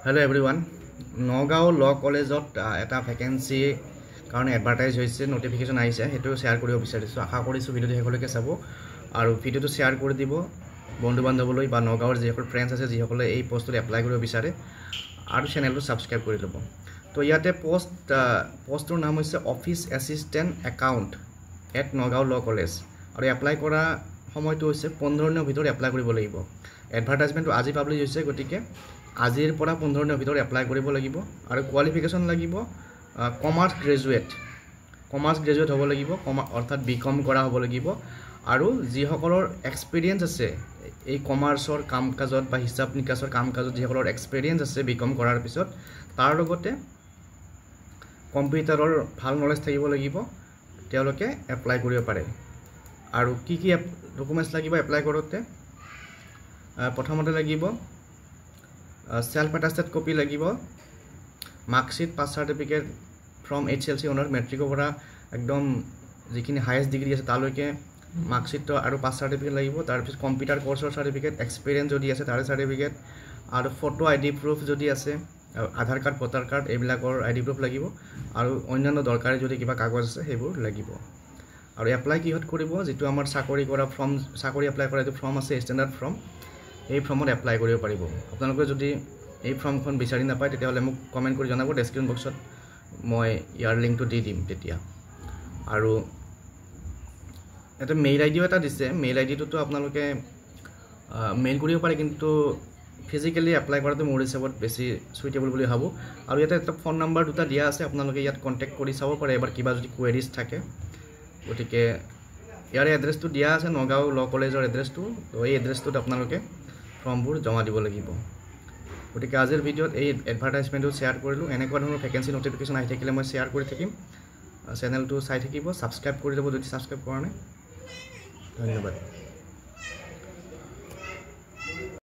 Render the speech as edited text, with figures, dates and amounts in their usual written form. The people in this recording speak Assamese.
Hello everyone. Nogao Law College এটা ভ্যাকেন্সি কাৰণে এডভাৰটাইজ হৈছে নোটিফিকেশন আহিছে হেতু শেয়াৰ কৰিব বিচাৰিছো আশা কৰিছো ভিডিওটো হেকলৈকে চাব আৰু ভিডিওটো শেয়াৰ কৰি দিব বন্ধু বান্ধৱলৈ বা নগাঁৱৰ যিসকল ফ্ৰেণ্ডছ আছে যিসকলে এই পোষ্টত এপ্লাই কৰিব বিচাৰে আৰু চেনেলটো সাবস্ক্ৰাইব কৰি ল'ব তো ইয়াতে পোষ্টৰ নাম হৈছে office assistant account at Nagaon law college আৰু এপ্লাই কৰা সময়টো হৈছে 15 দিনৰ ভিতৰত এপ্লাই কৰিব লাগিব এডভাৰটাইজমেন্টটো আজি পাবলিছ হৈছে গতিকে আজিৰ পৰা 15 দিনৰ ভিতৰত এপ্লাই কৰিব লাগিব আৰু কোৱালিফিকেশন লাগিব কমাৰ্চ গ্ৰেজুৱেট হ'ব লাগিব অৰ্থাৎ বিকম কৰা হ'ব লাগিব আৰু যিসকলৰ এক্সপেৰিয়েন্স আছে এই কমাৰ্চৰ কামকাজত বা হিসাব নিকাছৰ কামকাজত যিসকলৰ এক্সপেৰিয়েন্স আছে বিকম কৰাৰ পিছত তাৰ লগতে কম্পিউটাৰৰ ভাল নলেজ থাকিব লাগিব তেওঁলোকে এপ্লাই কৰিব পাৰে আৰু কি ডকুমেন্টছ লাগিব এপ্লাই কৰোতে প্ৰথমতে লাগিব সেলফ অ্যাটেস্টেড কপি লাগিব marksheet pass certificate from HLC অনাৰ মেট্ৰিকৰ পৰা একদম যিখিনি হাইয়েস্ট ডিগ্ৰী আছে তালৈকে মাৰ্কশিট আৰু পাস সাৰ্টিফিকেট লাগিব তাৰ পিছত কম্পিউটাৰ কোৰ্সৰ সাৰ্টিফিকেট এক্সপেৰিয়েন্স যদি আছে তাৰ সাৰ্টিফিকেট আৰু ফটো আইডি প্ৰুফ যদি আছে আধাৰ কাৰ্ড ভোটাৰ কাৰ্ড এইবিলাকৰ আইডি প্ৰুফ লাগিব আৰু অন্যান্য দৰকাৰী যদি কিবা কাগজ আছে সেইবোৰ লাগিব আৰু এপ্লাই কিহত কৰিব যেটো আমাৰ চাকৰি কৰা ফৰ্ম চাকৰি এপ্লাই কৰা যে ফৰ্ম আছে ষ্টেণ্ডাৰ্ড ফৰ্ম এই ফৰ্মত এপ্লাই কৰিব পাৰিব আপোনালোকে যদি এই ফৰ্মখন বিচাৰি নাপায় তেতিয়াহলে মোক কমেন্ট কৰি জনাব ডেসক্ৰিপশন বক্সত মই ইয়াৰ লিংকটো দি দিম তেতিয়া আৰু এটা মেইল আইডিও এটা দিছে মেইল আইডিটো আপোনালোকে মেইল কৰিব পাৰে কিন্তু ফিজিক্যালি এপ্লাই কৰাটো মোৰ হিচাপত বেছি সুইটেবল বুলি ভাবো আৰু ইয়াতে এটা ফোন নম্বৰ দুটা দিয়া আছে আপোনালোকে ইয়াত কন্টাক্ট কৰি চাব পাৰে এবাৰ কিবা যদি কোৱেৰিজ থাকে গতিকে ইয়াৰ এড্ৰেছটো দিয়া আছে নগাঁও ল কলেজৰ এড্ৰেছটো তো এই এড্ৰেছটোত আপোনালোকে ফৰ্মবোৰ জমা দিব লাগিব গতিকে আজিৰ ভিডিওত এই এডভাৰটাইজমেন্টটো শেয়াৰ কৰিলো এনেকুৱা ধৰণৰ ভ্যাকেন্সি নোটিফিকেশন আহি থাকিলে মই শেয়াৰ কৰি থাকিম চেনেলটো চাই থাকিব সাবস্ক্ৰাইব কৰি দিব যদি সাবস্ক্ৰাইব কৰা নাই ধন্যবাদ